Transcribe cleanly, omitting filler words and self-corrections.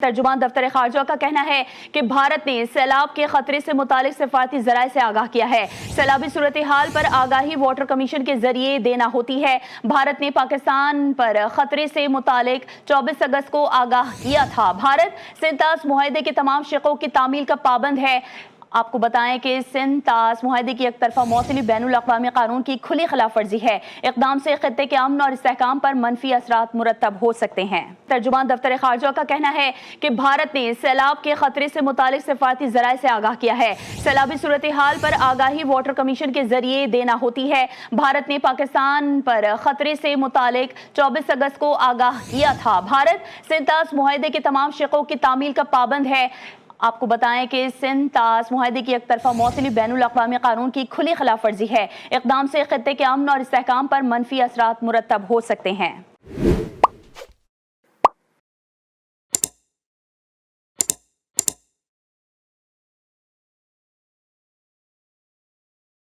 ترجمان دفتر خارجہ کا کہنا ہے کہ بھارت نے سیلاب کے خطرے سے متعلق سفارتی ذرائع سے آگاہ کیا ہے۔ سیلابی صورتحال پر آگاہی واٹر کمیشن کے ذریعے دینا ہوتی ہے۔ بھارت نے پاکستان پر خطرے سے متعلق 24 اگست کو آگاہ کیا تھا۔ بھارت سنتاس معاہدے کے تمام شقوں کی تعمیل کا پابند ہے۔ آپ کو بتائیں کہ سنتاس معاہدے کی ایک طرفہ معطلی بین الاقوامی قانون کی کھلی خلاف ورزی ہے۔ اقدام سے خطے کے امن اور استحکام پر منفی اثرات مرتب ہو سکتے ہیں۔ ترجمان دفتر خارجہ کا کہنا ہے کہ بھارت نے سیلاب کے خطرے سے متعلق سفارتی ذرائع سے آگاہ کیا ہے۔ سیلابی صورتحال پر آگاہی واٹر کمیشن کے ذریعے دینا ہوتی ہے۔ بھارت نے پاکستان پر خطرے سے متعلق 24 اگست کو آگاہ کیا تھا۔ بھارت سنتاس معاہدے کے تمام شقوں کی تعمیل کا پابند ہے۔ آپ کو بتائیں کہ سنتاس معاہدے کی ایک طرفہ معطلی بین الاقوامی قانون کی کھلی خلاف ورزی ہے۔ اقدام سے خطے کے امن اور استحکام پر منفی اثرات مرتب ہو سکتے ہیں۔